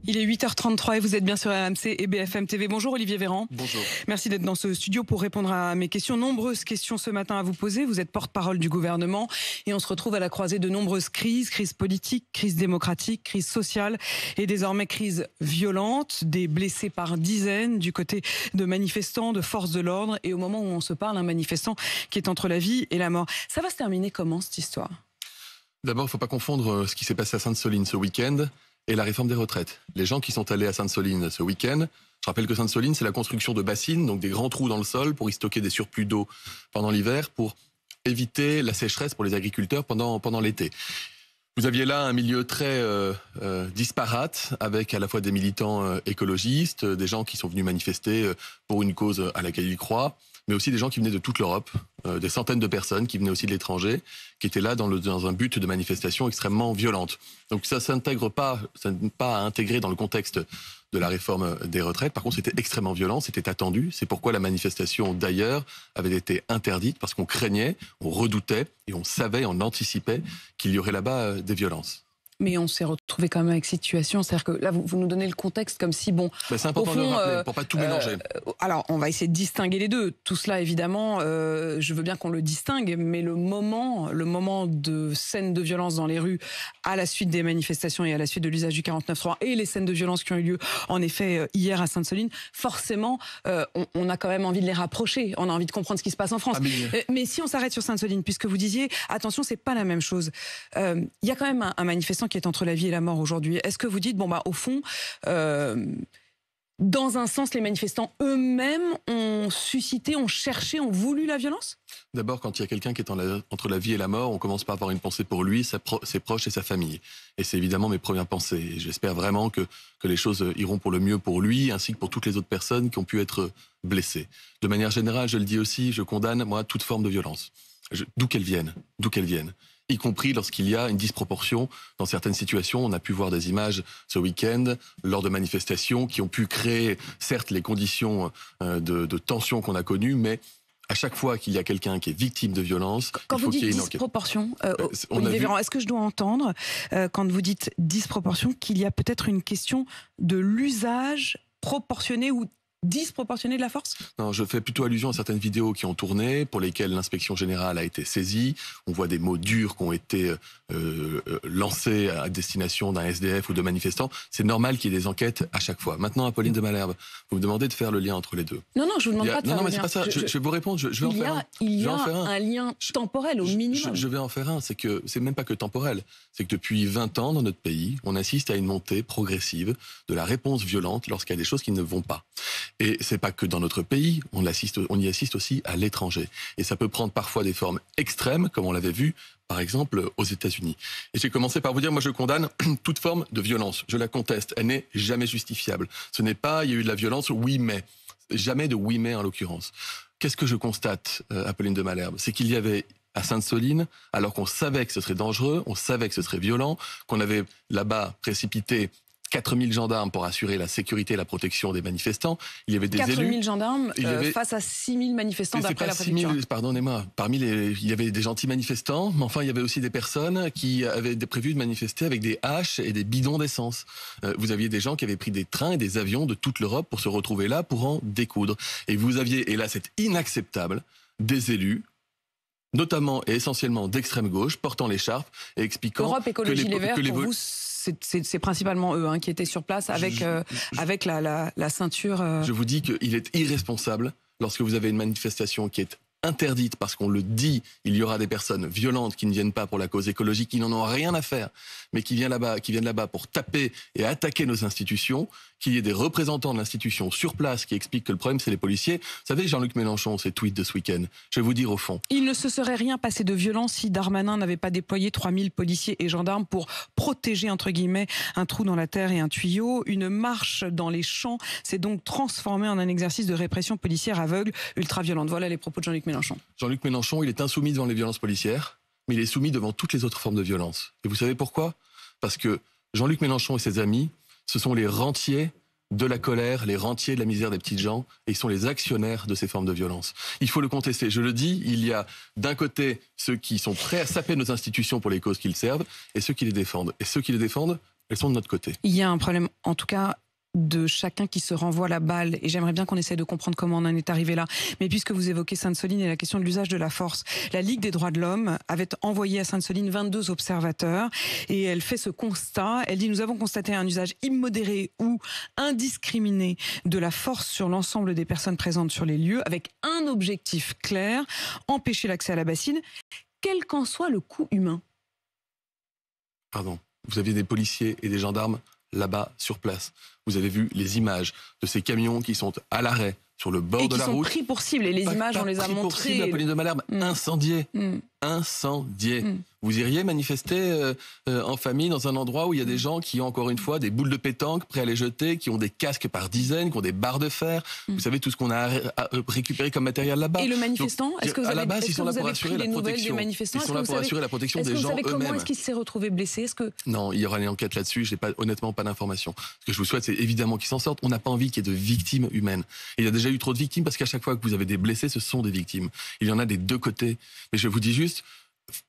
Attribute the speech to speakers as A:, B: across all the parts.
A: Il est 8h33 et vous êtes bien sur RMC et BFM TV. Bonjour Olivier Véran.
B: Bonjour.
A: Merci d'être dans ce studio pour répondre à mes questions. Nombreuses questions ce matin à vous poser. Vous êtes porte-parole du gouvernement et on se retrouve à la croisée de nombreuses crises. Crise politique, crise démocratique, crise sociale et désormais crise violente. Des blessés par dizaines du côté de manifestants, de forces de l'ordre. Et au moment où on se parle, un manifestant qui est entre la vie et la mort. Ça va se terminer comment cette histoire ?
B: D'abord, il ne faut pas confondre ce qui s'est passé à Sainte-Soline ce week-end et la réforme des retraites. Les gens qui sont allés à Sainte-Soline ce week-end, je rappelle que Sainte-Soline, c'est la construction de bassines, donc des grands trous dans le sol pour y stocker des surplus d'eau pendant l'hiver, pour éviter la sécheresse pour les agriculteurs pendant l'été. Vous aviez là un milieu très disparate, avec à la fois des militants écologistes, des gens qui sont venus manifester pour une cause à laquelle ils croient, mais aussi des gens qui venaient de toute l'Europe, des centaines de personnes qui venaient aussi de l'étranger, qui étaient là dans un but de manifestation extrêmement violente. Donc ça s'intègre pas, ça n'est pas à intégrer dans le contexte de la réforme des retraites. Par contre, c'était extrêmement violent, c'était attendu. C'est pourquoi la manifestation, d'ailleurs, avait été interdite, parce qu'on craignait, on redoutait, et on savait, on anticipait qu'il y aurait là-bas des violences.
A: Mais on s'est retrouvé quand même avec cette situation. C'est-à-dire que là, vous nous donnez le contexte comme si, bon...
B: c'est important de le rappeler, pour pas tout mélanger.
A: Alors, on va essayer de distinguer les deux. Tout cela, évidemment, je veux bien qu'on le distingue, mais le moment de scènes de violence dans les rues à la suite des manifestations et à la suite de l'usage du 49.3 et les scènes de violence qui ont eu lieu, en effet, hier à Sainte-Soline, forcément, on a quand même envie de les rapprocher. On a envie de comprendre ce qui se passe en France. Mais si on s'arrête sur Sainte-Soline, puisque vous disiez, attention, c'est pas la même chose. Il y a quand même un manifestant qui est entre la vie et la mort aujourd'hui. Est-ce que vous dites, au fond, dans un sens, les manifestants eux-mêmes ont suscité, ont cherché, ont voulu la violence ?
B: D'abord, quand il y a quelqu'un qui est entre la vie et la mort, on commence par avoir une pensée pour lui, ses proches et sa famille. Et c'est évidemment mes premières pensées. Et j'espère vraiment que les choses iront pour le mieux pour lui, ainsi que pour toutes les autres personnes qui ont pu être blessées. De manière générale, je le dis aussi, je condamne, moi, toute forme de violence. D'où qu'elle vienne. Y compris lorsqu'il y a une disproportion dans certaines situations. On a pu voir des images ce week-end lors de manifestations qui ont pu créer, certes, les conditions de tension qu'on a connues, mais à chaque fois qu'il y a quelqu'un qui est victime de violence,
A: quand
B: il faut
A: vous
B: qu'il y ait
A: dites
B: une enquête.
A: Disproportion, Olivier Véran, est-ce que je dois entendre, quand vous dites disproportion, qu'il y a peut-être une question de l'usage proportionné ou disproportionné de la force ?
B: Non, je fais plutôt allusion à certaines vidéos qui ont tourné, pour lesquelles l'inspection générale a été saisie. On voit des mots durs qui ont été lancés à destination d'un SDF ou de manifestants. C'est normal qu'il y ait des enquêtes à chaque fois. Maintenant, Apolline de Malherbe, vous me demandez de faire le lien entre les deux.
A: Non, je vous demande pas de faire le lien.
B: Non, mais c'est pas ça. Je vais vous répondre. Je vais en faire un.
A: Il y a un lien temporel au minimum.
B: Je vais en faire un. C'est même pas que temporel. C'est que depuis 20 ans, dans notre pays, on assiste à une montée progressive de la réponse violente lorsqu'il y a des choses qui ne vont pas. Et c'est pas que dans notre pays, on y assiste aussi à l'étranger. Et ça peut prendre parfois des formes extrêmes, comme on l'avait vu, par exemple, aux États-Unis. Et j'ai commencé par vous dire, moi je condamne toute forme de violence. Je la conteste. Elle n'est jamais justifiable. Ce n'est pas, il y a eu de la violence, oui mais. Jamais de oui mais en l'occurrence. Qu'est-ce que je constate, Apolline de Malherbe ? C'est qu'il y avait à Sainte-Soline, alors qu'on savait que ce serait dangereux, on savait que ce serait violent, qu'on avait là-bas précipité 4000 gendarmes pour assurer la sécurité et la protection des manifestants. Il y avait des
A: 4000 gendarmes face à 6000 manifestants d'après la préfecture.
B: Pardonnez-moi. Il y avait des gentils manifestants, mais enfin il y avait aussi des personnes qui avaient prévu de manifester avec des haches et des bidons d'essence. Vous aviez des gens qui avaient pris des trains et des avions de toute l'Europe pour se retrouver là pour en découdre. Et vous aviez, et là c'est inacceptable, des élus, notamment et essentiellement d'extrême gauche, portant l'écharpe et expliquant
A: Europe Écologie Les Verts, pour vous, c'est principalement eux qui étaient sur place avec la ceinture.
B: Je vous dis qu'il est irresponsable lorsque vous avez une manifestation qui est interdite parce qu'on le dit, il y aura des personnes violentes qui ne viennent pas pour la cause écologique, qui n'en ont rien à faire, mais qui viennent là-bas pour taper et attaquer nos institutions, qu'il y ait des représentants de l'institution sur place qui expliquent que le problème c'est les policiers. Vous savez, Jean-Luc Mélenchon, ses tweets de ce week-end, je vais vous dire au fond.
A: Il ne se serait rien passé de violent si Darmanin n'avait pas déployé 3000 policiers et gendarmes pour protéger, entre guillemets, un trou dans la terre et un tuyau. Une marche dans les champs s'est donc transformée en un exercice de répression policière aveugle, ultra-violente. Voilà les propos de Jean-Luc Mélenchon.
B: Jean-Luc Mélenchon, il est insoumis devant les violences policières, mais il est soumis devant toutes les autres formes de violence. Et vous savez pourquoi ? Parce que Jean-Luc Mélenchon et ses amis, ce sont les rentiers de la colère, les rentiers de la misère des petites gens, et ils sont les actionnaires de ces formes de violence. Il faut le contester. Je le dis, il y a d'un côté ceux qui sont prêts à saper nos institutions pour les causes qu'ils servent, et ceux qui les défendent. Et ceux qui les défendent elles sont de notre côté.
A: Il y a un problème, en tout cas, de chacun qui se renvoie la balle. Et j'aimerais bien qu'on essaie de comprendre comment on en est arrivé là. Mais puisque vous évoquez Sainte-Soline et la question de l'usage de la force, la Ligue des droits de l'homme avait envoyé à Sainte-Soline 22 observateurs et elle fait ce constat. Elle dit: nous avons constaté un usage immodéré ou indiscriminé de la force sur l'ensemble des personnes présentes sur les lieux avec un objectif clair, empêcher l'accès à la bassine, quel qu'en soit le coût humain.
B: Pardon. Vous aviez des policiers et des gendarmes là-bas, sur place. Vous avez vu les images de ces camions qui sont à l'arrêt, sur le bord de la route.
A: Et qui sont pris pour cible. Et les images, on les a montrées.
B: Apolline de Malherbe, incendiés. Incendiés. Vous iriez manifester en famille dans un endroit où il y a des gens qui ont encore une fois des boules de pétanque prêts à les jeter, qui ont des casques par dizaines, qui ont des barres de fer. Vous savez tout ce qu'on a récupéré comme matériel là-bas.
A: Et le manifestant, est-ce que vous avez,
B: ils sont là pour
A: assurer la protection
B: Ils sont là pour assurer la protection des gens eux-mêmes.
A: Comment est-ce qu'il s'est retrouvé blessé?
B: Non, il y aura une enquête là-dessus. J'ai honnêtement pas d'informations. Ce que je vous souhaite, c'est évidemment qu'ils s'en sortent. On n'a pas envie qu'il y ait de victimes humaines. Et il y a déjà eu trop de victimes parce qu'à chaque fois que vous avez des blessés, ce sont des victimes. Il y en a des deux côtés. Mais je vous dis juste,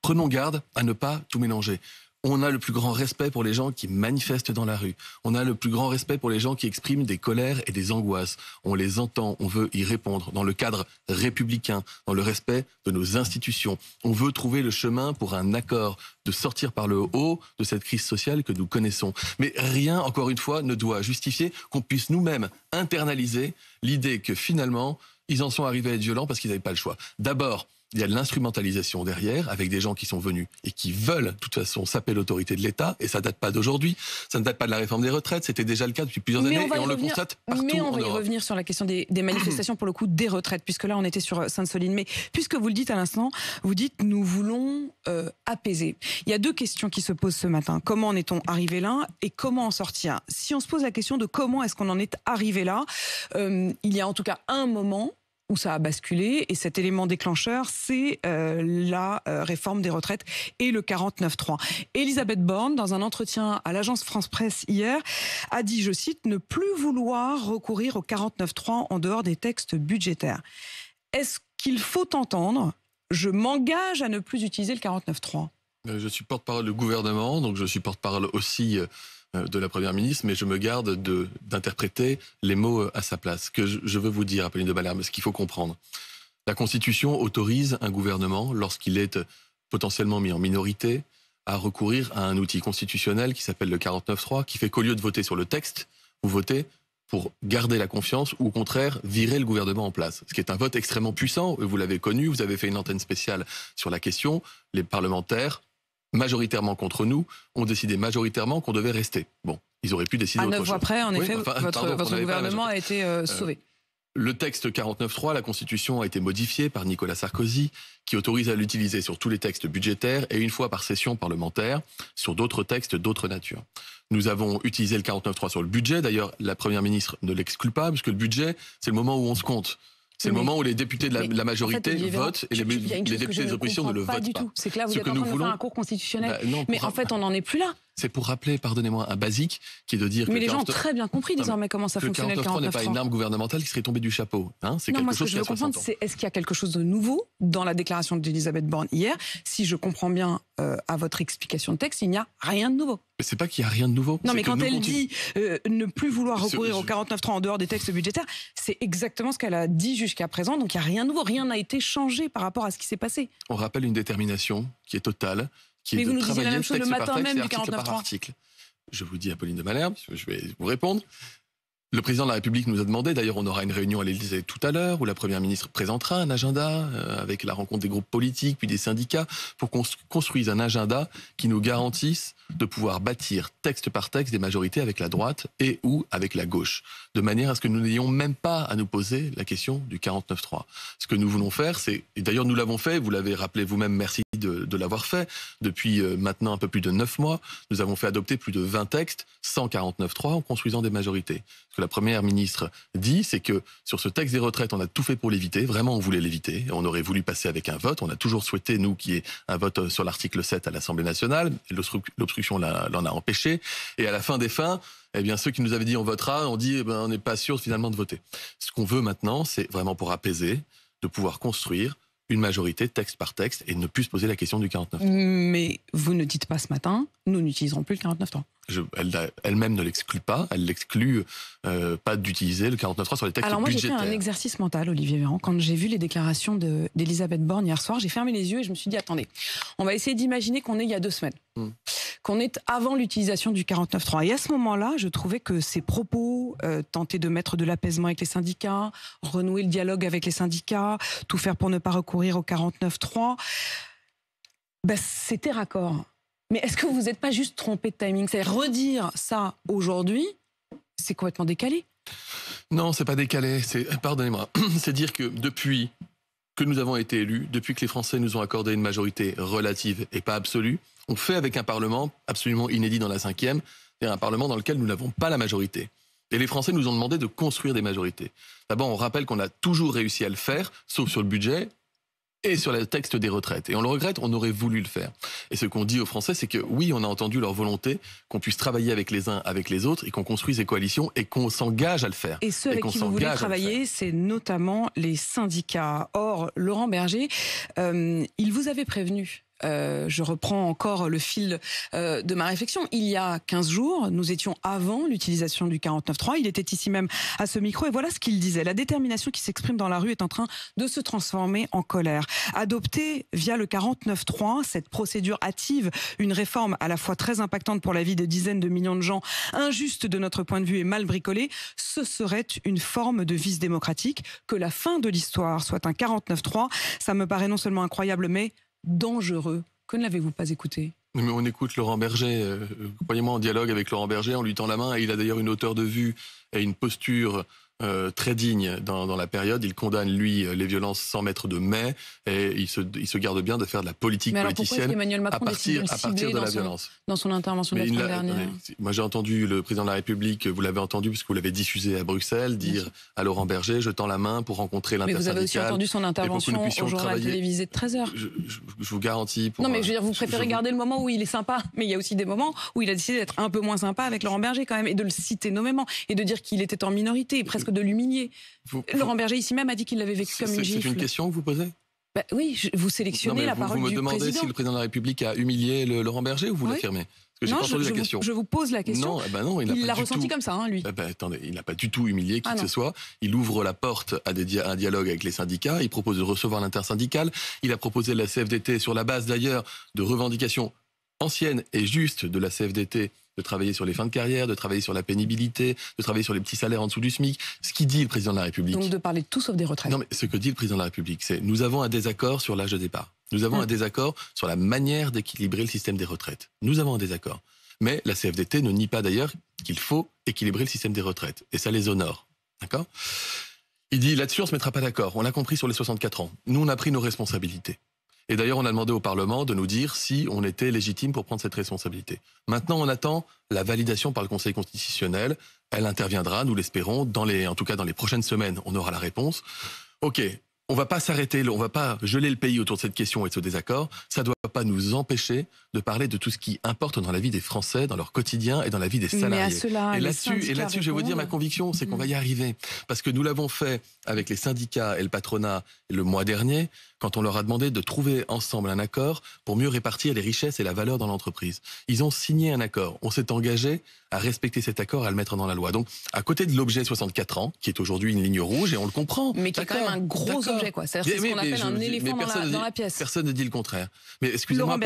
B: prenons garde à ne pas tout mélanger. On a le plus grand respect pour les gens qui manifestent dans la rue. On a le plus grand respect pour les gens qui expriment des colères et des angoisses. On les entend, on veut y répondre dans le cadre républicain, dans le respect de nos institutions. On veut trouver le chemin pour un accord, de sortir par le haut de cette crise sociale que nous connaissons. Mais rien, encore une fois, ne doit justifier qu'on puisse nous-mêmes internaliser l'idée que finalement, ils en sont arrivés à être violents parce qu'ils n'avaient pas le choix. D'abord, il y a de l'instrumentalisation derrière, avec des gens qui sont venus et qui veulent, de toute façon, saper l'autorité de l'État. Et ça date pas d'aujourd'hui. Ça ne date pas de la réforme des retraites. C'était déjà le cas depuis plusieurs années et on le constate partout en Europe.
A: Mais on va y revenir sur la question des manifestations, pour le coup, des retraites, puisque là, on était sur Sainte-Soline. Mais puisque vous le dites à l'instant, vous dites: nous voulons apaiser. Il y a deux questions qui se posent ce matin. Comment en est-on arrivé là et comment en sortir? Si on se pose la question de comment est-ce qu'on en est arrivé là, il y a en tout cas un moment où ça a basculé, et cet élément déclencheur, c'est la réforme des retraites et le 49.3. Elisabeth Borne, dans un entretien à l'agence France-Presse hier, a dit, je cite, ne plus vouloir recourir au 49.3 en dehors des textes budgétaires. Est-ce qu'il faut entendre: je m'engage à ne plus utiliser le 49.3?
B: Je suis porte-parole du gouvernement, donc je suis porte-parole aussi de la Première ministre, mais je me garde d'interpréter les mots à sa place. Ce que je veux vous dire, Apolline de Malherbe, ce qu'il faut comprendre. La Constitution autorise un gouvernement, lorsqu'il est potentiellement mis en minorité, à recourir à un outil constitutionnel qui s'appelle le 49.3, qui fait qu'au lieu de voter sur le texte, vous votez pour garder la confiance ou au contraire virer le gouvernement en place. Ce qui est un vote extrêmement puissant, vous l'avez connu, vous avez fait une antenne spéciale sur la question. Les parlementaires, majoritairement contre nous, ont décidé majoritairement qu'on devait rester. Bon, ils auraient pu décider autre chose. À
A: 9 voix près, en effet, votre gouvernement a été sauvé.
B: Le texte 49.3, la Constitution a été modifiée par Nicolas Sarkozy, qui autorise à l'utiliser sur tous les textes budgétaires et une fois par session parlementaire sur d'autres textes d'autres natures. Nous avons utilisé le 49.3 sur le budget. D'ailleurs, la Première ministre ne l'exclut pas, puisque le budget, c'est le moment où on se compte. C'est le moment où les députés de la majorité votent et les députés de l'opposition ne le votent pas.
A: C'est que là, vous êtes en train de faire un cours constitutionnel. Mais en fait, on n'en est plus là.
B: C'est pour rappeler, pardonnez-moi, un basique qui est de dire que...
A: Mais les gens ont très bien compris désormais comment ça fonctionnait, le 49.3.
B: n'est pas une arme gouvernementale qui serait tombée du chapeau. C'est
A: non,
B: quelque
A: moi,
B: chose
A: ce que je veux comprendre, c'est est-ce qu'il y a quelque chose de nouveau dans la déclaration d'Elisabeth Borne hier? Si je comprends bien à votre explication de texte, il n'y a rien de nouveau.
B: Mais c'est pas qu'il n'y a rien de nouveau.
A: Non, mais quand elle dit ne plus vouloir recourir au 49.3 en dehors des textes budgétaires, c'est exactement ce qu'elle a dit jusqu'à présent. Donc il n'y a rien de nouveau. Rien n'a été changé par rapport à ce qui s'est passé.
B: On rappelle une détermination qui est totale, qui
A: mais
B: est
A: vous
B: de
A: nous disiez la même chose le matin même du
B: 49.3. Je vous dis, Apolline de Malherbe, je vais vous répondre. Le président de la République nous a demandé, d'ailleurs on aura une réunion à l'Élysée tout à l'heure, où la Première ministre présentera un agenda avec la rencontre des groupes politiques, puis des syndicats, pour qu'on construise un agenda qui nous garantisse de pouvoir bâtir texte par texte des majorités avec la droite et ou avec la gauche, de manière à ce que nous n'ayons même pas à nous poser la question du 49.3. Ce que nous voulons faire, c'est, et d'ailleurs nous l'avons fait, vous l'avez rappelé vous-même, merci de l'avoir fait, depuis maintenant un peu plus de 9 mois, nous avons fait adopter plus de 20 textes sans 49.3 en construisant des majorités. Ce que la Première ministre dit, c'est que sur ce texte des retraites, on a tout fait pour l'éviter, vraiment on voulait l'éviter, on aurait voulu passer avec un vote, on a toujours souhaité, nous, qu'il y ait un vote sur l'article 7 à l'Assemblée nationale, l'obstruction l'en a empêché, et à la fin des fins, eh bien, ceux qui nous avaient dit on votera, on dit on n'est pas sûr finalement de voter. Ce qu'on veut maintenant, c'est vraiment pour apaiser, de pouvoir construire une majorité texte par texte et ne plus se poser la question du 49.3.
A: Mais vous ne dites pas ce matin, nous n'utiliserons plus le 49.3.
B: Elle-même ne l'exclut pas, elle l'exclut pas d'utiliser le 49.3 sur les textes budgétaires.
A: Alors moi j'ai fait un exercice mental, Olivier Véran, quand j'ai vu les déclarations d'Elisabeth Borne hier soir, j'ai fermé les yeux et je me suis dit attendez, on va essayer d'imaginer qu'on est il y a 2 semaines, qu'on est avant l'utilisation du 49.3. Et à ce moment-là, je trouvais que ces propos, tenter de mettre de l'apaisement avec les syndicats, renouer le dialogue avec les syndicats, tout faire pour ne pas recourir au 49.3, c'était raccord. Mais est-ce que vous n'êtes pas juste trompé de timing? C'est redire ça aujourd'hui, c'est complètement décalé.
B: Non, c'est pas décalé. Pardonnez-moi. C'est dire que depuis que nous avons été élus, depuis que les Français nous ont accordé une majorité relative et pas absolue, on fait avec un Parlement absolument inédit dans la 5e, c'est-à-dire un Parlement dans lequel nous n'avons pas la majorité. Et les Français nous ont demandé de construire des majorités. D'abord, on rappelle qu'on a toujours réussi à le faire, sauf sur le budget et sur le texte des retraites. Et on le regrette, on aurait voulu le faire. Et ce qu'on dit aux Français, c'est que oui, on a entendu leur volonté, qu'on puisse travailler avec les uns, avec les autres, et qu'on construise des coalitions, et qu'on s'engage à le faire.
A: Et ceux avec qui vous voulez travailler, c'est notamment les syndicats. Or, Laurent Berger, il vous avait prévenu. Je reprends encore le fil de ma réflexion. Il y a 15 jours, nous étions avant l'utilisation du 49.3. Il était ici même à ce micro et voilà ce qu'il disait. La détermination qui s'exprime dans la rue est en train de se transformer en colère. Adopter via le 49.3, cette procédure hâtive, une réforme à la fois très impactante pour la vie de dizaines de millions de gens, injuste de notre point de vue et mal bricolée, ce serait une forme de vice démocratique. Que la fin de l'histoire soit un 49.3, ça me paraît non seulement incroyable, mais dangereux. Que ne l'avez-vous pas écouté?
B: Mais on écoute Laurent Berger, croyez-moi, en dialogue avec Laurent Berger, on lui tend la main et il a d'ailleurs une hauteur de vue et une posture très digne dans la période. Il condamne, lui, les violences sans mettre de mais et il se garde bien de faire de la politique politicienne à partir de la violence.
A: Dans son intervention de la semaine dernière.
B: Moi, j'ai entendu le président de la République, vous l'avez entendu puisque vous l'avez diffusé à Bruxelles, dire à Laurent Berger, je tends la main pour rencontrer l'intersyndicale.
A: Mais vous avez aussi entendu son intervention au journal télévisé de 13h.
B: Je vous garantis.
A: Non, mais je veux dire, vous préférez garder le moment où il est sympa, mais il y a aussi des moments où il a décidé d'être un peu moins sympa avec Laurent Berger quand même, et de le citer nommément, et de dire qu'il était en minorité, presque de l'humilier. Laurent Berger ici même a dit qu'il l'avait vécu comme une gifle.
B: C'est une question que vous posez?
A: Oui, vous sélectionnez la parole du président.
B: Vous me demandez si le président de la République a humilié Laurent Berger ou vous l'affirmez? Parce que j'ai pas entendu la question.
A: Je vous pose la question.
B: Non,
A: il l'a ressenti comme ça, lui.
B: Attendez, il n'a pas du tout humilié qui que ce soit. Il ouvre la porte à un dialogue avec les syndicats. Il propose de recevoir l'intersyndicale. Il a proposé la CFDT sur la base d'ailleurs de revendications anciennes et justes de la CFDT, de travailler sur les fins de carrière, de travailler sur la pénibilité, de travailler sur les petits salaires en dessous du SMIC. Ce qui dit le président de la République...
A: Donc de parler de tout sauf des retraites.
B: Non, mais ce que dit le président de la République, c'est nous avons un désaccord sur l'âge de départ. Nous avons un désaccord sur la manière d'équilibrer le système des retraites. Nous avons un désaccord. Mais la CFDT ne nie pas d'ailleurs qu'il faut équilibrer le système des retraites. Et ça les honore. D'accord? Il dit là-dessus, on ne se mettra pas d'accord. On l'a compris sur les 64 ans. Nous, on a pris nos responsabilités. Et d'ailleurs, on a demandé au Parlement de nous dire si on était légitime pour prendre cette responsabilité. Maintenant, on attend la validation par le Conseil constitutionnel. Elle interviendra, nous l'espérons, en tout cas dans les prochaines semaines, on aura la réponse. Ok, on va pas s'arrêter, on va pas geler le pays autour de cette question et de ce désaccord. Ça doit pas nous empêcher de parler de tout ce qui importe dans la vie des Français, dans leur quotidien et dans la vie des salariés.
A: Mais à cela,
B: et là-dessus, je vais vous dire ma conviction, c'est qu'on va y arriver. Parce que nous l'avons fait avec les syndicats et le patronat le mois dernier, quand on leur a demandé de trouver ensemble un accord pour mieux répartir les richesses et la valeur dans l'entreprise. Ils ont signé un accord. On s'est engagé à respecter cet accord, à le mettre dans la loi. Donc, à côté de l'objet 64 ans, qui est aujourd'hui une ligne rouge, et on le comprend.
A: Mais qui est quand même un gros objet, quoi. C'est ce qu'on appelle un éléphant dans la pièce.
B: Personne ne dit le contraire. Mais excusez-moi,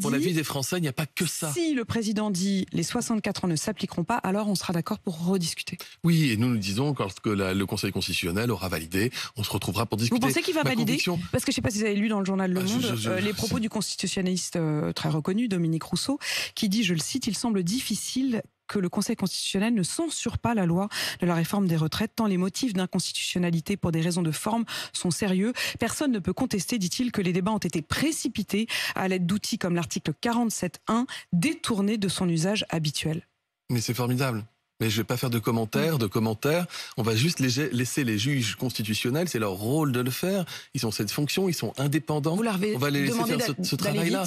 B: pour la vie des Français, il n'y a pas que ça.
A: Si le président dit les 64 ans ne s'appliqueront pas, alors on sera d'accord pour rediscuter.
B: Oui, et nous disons, lorsque le Conseil constitutionnel aura validé, on se retrouvera pour discuter.
A: Vous pensez qu'il va valider? Parce que je ne sais pas si vous avez lu dans le journal Le Monde les propos du constitutionnaliste très reconnu, Dominique Rousseau, qui dit, je le cite, il semble difficile que le Conseil constitutionnel ne censure pas la loi de la réforme des retraites, tant les motifs d'inconstitutionnalité pour des raisons de forme sont sérieux. Personne ne peut contester, dit-il, que les débats ont été précipités à l'aide d'outils comme l'article 47.1, détournés de son usage habituel.
B: Mais c'est formidable. Mais je ne vais pas faire de commentaires. On va juste laisser les juges constitutionnels, c'est leur rôle de le faire. Ils ont cette fonction, ils sont indépendants.
A: Vous leur avez
B: on va les laisser
A: demandé
B: faire ce travail-là.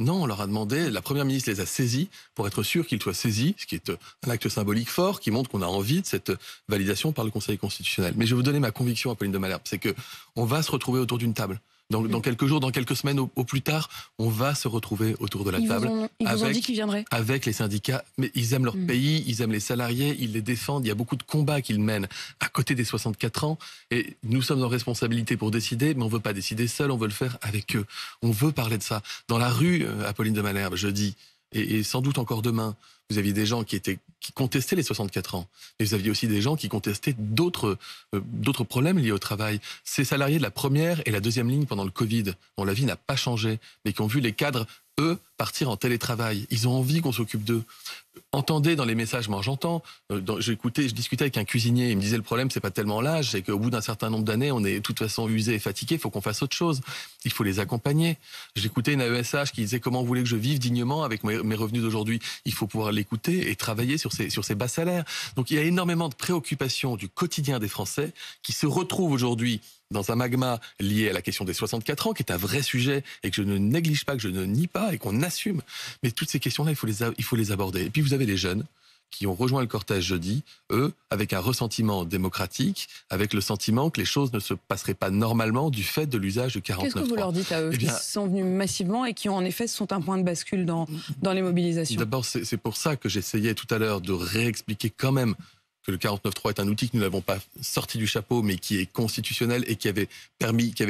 B: Non, on leur a demandé, la Première ministre les a saisis pour être sûr qu'ils soient saisis, ce qui est un acte symbolique fort qui montre qu'on a envie de cette validation par le Conseil constitutionnel. Mais je vais vous donner ma conviction, Apolline de Malherbe, c'est qu'on va se retrouver autour d'une table. Dans quelques jours, dans quelques semaines au plus tard, on va se retrouver autour de la table.
A: Ils vous ont dit qu'ils viendraient?
B: Avec les syndicats. Mais ils aiment leur pays, ils aiment les salariés, ils les défendent. Il y a beaucoup de combats qu'ils mènent à côté des 64 ans. Et nous sommes en responsabilité pour décider, mais on ne veut pas décider seul, on veut le faire avec eux. On veut parler de ça. Dans la rue, Apolline de Malherbe, jeudi, et sans doute encore demain, vous aviez des gens qui contestaient les 64 ans. Mais vous aviez aussi des gens qui contestaient d'autres problèmes liés au travail. Ces salariés de la première et la deuxième ligne pendant le Covid, dont la vie n'a pas changé, mais qui ont vu les cadres, eux, partir en télétravail. Ils ont envie qu'on s'occupe d'eux. Entendez dans les messages, moi j'entends, je discutais avec un cuisinier, il me disait le problème c'est pas tellement l'âge, c'est qu'au bout d'un certain nombre d'années, on est de toute façon usé et fatigué, il faut qu'on fasse autre chose. Il faut les accompagner. J'écoutais une AESH qui disait comment vous voulez que je vive dignement avec mes revenus d'aujourd'hui. Il faut pouvoir l'écouter et travailler sur ces bas salaires. Donc il y a énormément de préoccupations du quotidien des Français qui se retrouvent aujourd'hui dans un magma lié à la question des 64 ans, qui est un vrai sujet et que je ne néglige pas, que je ne nie pas et qu'on assume. Mais toutes ces questions-là, il faut les aborder. Et puis vous avez les jeunes qui ont rejoint le cortège jeudi, eux, avec un ressentiment démocratique, avec le sentiment que les choses ne se passeraient pas normalement du fait de l'usage de 49.3.
A: Qu'est-ce que vous leur dites à eux qui sont venus massivement et qui, en effet, sont un point de bascule dans les mobilisations?
B: D'abord, c'est pour ça que j'essayais tout à l'heure de réexpliquer quand même que le 49.3 est un outil que nous n'avons pas sorti du chapeau, mais qui est constitutionnel et qui avait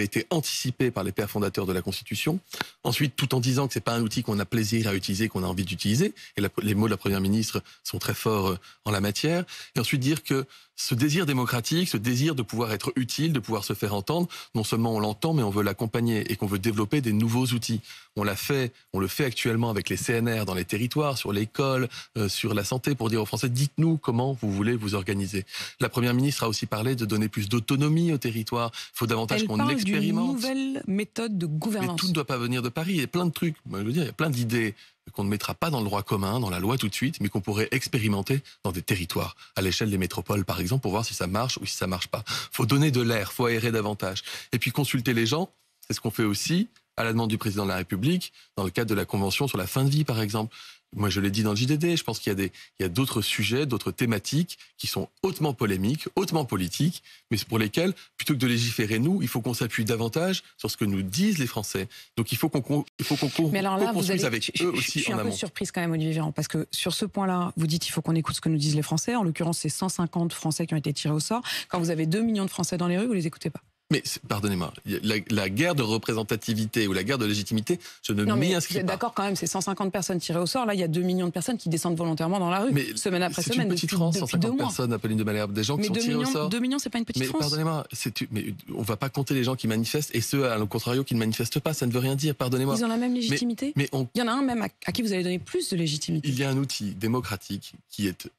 B: été anticipé par les pères fondateurs de la Constitution. Ensuite, tout en disant que c'est pas un outil qu'on a plaisir à utiliser, qu'on a envie d'utiliser. Et les mots de la Première ministre sont très forts en la matière. Et ensuite dire que ce désir démocratique, ce désir de pouvoir être utile, de pouvoir se faire entendre, non seulement on l'entend, mais on veut l'accompagner et qu'on veut développer des nouveaux outils. On le fait actuellement avec les CNR dans les territoires, sur l'école, sur la santé, pour dire aux Français, dites-nous comment vous voulez vous organiser. La Première ministre a aussi parlé de donner plus d'autonomie au territoire. Il faut davantage qu'on l'expérimente.
A: Elle parle d'une nouvelle méthode de gouvernance.
B: Mais tout ne doit pas venir de Paris. Il y a plein de trucs. Moi, je veux dire, il y a plein d'idées qu'on ne mettra pas dans le droit commun, dans la loi tout de suite, mais qu'on pourrait expérimenter dans des territoires, à l'échelle des métropoles par exemple, pour voir si ça marche ou si ça marche pas. Faut donner de l'air, faut aérer davantage. Et puis consulter les gens, c'est ce qu'on fait aussi, à la demande du président de la République, dans le cadre de la Convention sur la fin de vie par exemple. Moi, je l'ai dit dans le JDD, je pense qu'il y a d'autres sujets, d'autres thématiques qui sont hautement polémiques, hautement politiques, mais pour lesquelles, plutôt que de légiférer nous, il faut qu'on s'appuie davantage sur ce que nous disent les Français. Donc il faut qu'on construise avec eux aussi en amont. Je
A: suis un peu surprise quand même, Olivier Véran, parce que sur ce point-là, vous dites qu'il faut qu'on écoute ce que nous disent les Français. En l'occurrence, c'est 150 Français qui ont été tirés au sort. Quand vous avez 2 millions de Français dans les rues, vous les écoutez pas.
B: Mais pardonnez-moi, la guerre de représentativité ou la guerre de légitimité, je ne m'y inscris pas.
A: D'accord, quand même, c'est 150 personnes tirées au sort. Là, il y a 2 millions de personnes qui descendent volontairement dans la rue,
B: mais
A: semaine après semaine.
B: C'est une petite France, 150 personnes, Apolline de Malherbe, des gens qui sont tirés au sort.
A: 2 millions, c'est pas une petite France.
B: Pardonnez-moi, mais on va pas compter les gens qui manifestent et ceux, à le contrario, qui ne manifestent pas. Ça ne veut rien dire, pardonnez-moi.
A: Ils ont la même légitimité.
B: Il
A: y en a un même à qui vous allez donner plus de légitimité.
B: Il y a un outil démocratique qui est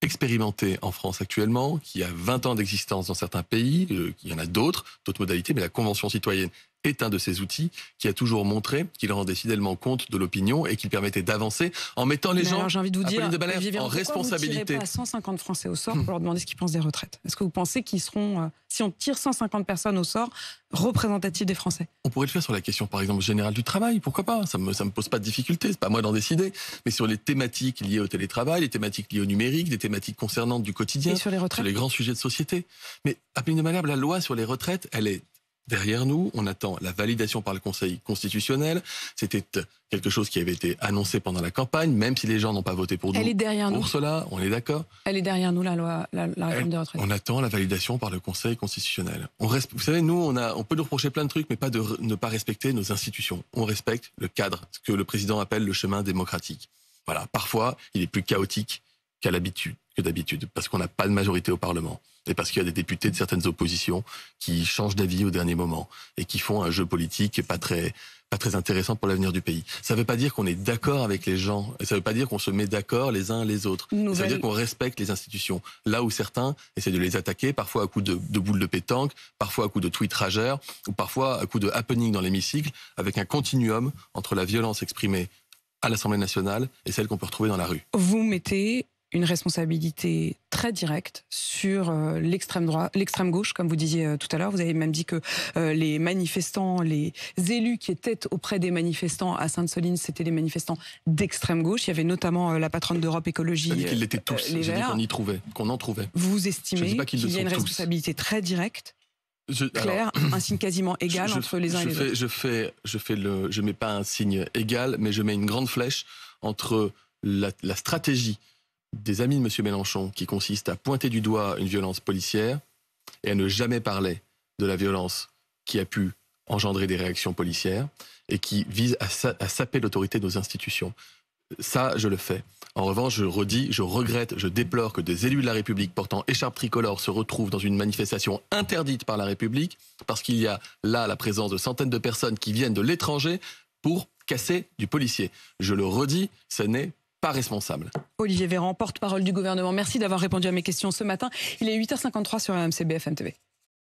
B: expérimenté en France actuellement, qui a 20 ans d'existence dans certains pays, il y en a d'autres modalités, mais la Convention citoyenne est un de ces outils qui a toujours montré qu'il rendait fidèlement compte de l'opinion et qu'il permettait d'avancer en mettant les gens,
A: j'ai envie de vous dire,
B: en responsabilité.
A: Vous tirez pas 150 Français au sort pour leur demander ce qu'ils pensent des retraites. Est-ce que vous pensez qu'ils seront, si on tire 150 personnes au sort, représentatifs des Français?
B: On pourrait le faire sur la question, par exemple, générale du travail, pourquoi pas? Ça me pose pas de difficulté, c'est pas à moi d'en décider. Mais sur les thématiques liées au télétravail, les thématiques liées au numérique, des thématiques concernantes du quotidien,
A: et sur les retraites,
B: sur les grands sujets de société. Mais, Apolline de Malherbe, la loi sur les retraites, elle est derrière nous, on attend la validation par le Conseil constitutionnel. C'était quelque chose qui avait été annoncé pendant la campagne, même si les gens n'ont pas voté pour nous.
A: Elle est derrière nous.
B: Pour cela, on est d'accord.
A: Elle est derrière nous, la loi, la réforme des retraites.
B: On attend la validation par le Conseil constitutionnel. Vous savez, nous, on peut nous reprocher plein de trucs, mais pas de ne pas respecter nos institutions. On respecte le cadre, ce que le président appelle le chemin démocratique. Voilà. Parfois, il est plus chaotique que d'habitude, parce qu'on n'a pas de majorité au Parlement. Et parce qu'il y a des députés de certaines oppositions qui changent d'avis au dernier moment et qui font un jeu politique pas très intéressant pour l'avenir du pays. Ça ne veut pas dire qu'on est d'accord avec les gens, et ça ne veut pas dire qu'on se met d'accord les uns les autres. Ça veut dire qu'on respecte les institutions. Là où certains essaient de les attaquer, parfois à coups de boules de pétanque, parfois à coups de tweets rageurs, ou parfois à coups de happening dans l'hémicycle, avec un continuum entre la violence exprimée à l'Assemblée nationale et celle qu'on peut retrouver dans la rue.
A: Vous mettez une responsabilité très directe sur l'extrême gauche, comme vous disiez tout à l'heure. Vous avez même dit que les manifestants, les élus qui étaient auprès des manifestants à Sainte-Soline, c'était des manifestants d'extrême gauche. Il y avait notamment la patronne d'Europe Écologie.
B: J'ai dit qu'ils l'étaient tous. J'ai dit qu'on en trouvait.
A: Vous estimez qu'il y a une responsabilité très directe, claire, un signe quasiment égal entre les uns et les autres?
B: Je mets pas un signe égal, mais je mets une grande flèche entre la stratégie des amis de M. Mélenchon, qui consiste à pointer du doigt une violence policière et à ne jamais parler de la violence qui a pu engendrer des réactions policières et qui vise à saper l'autorité de nos institutions. Ça, je le fais. En revanche, je redis, je regrette, je déplore que des élus de la République portant écharpe tricolore se retrouvent dans une manifestation interdite par la République parce qu'il y a là la présence de centaines de personnes qui viennent de l'étranger pour casser du policier. Je le redis, ce n'est pas responsable.
A: Olivier Véran, porte-parole du gouvernement. Merci d'avoir répondu à mes questions ce matin. Il est 8h53 sur RMC BFM TV.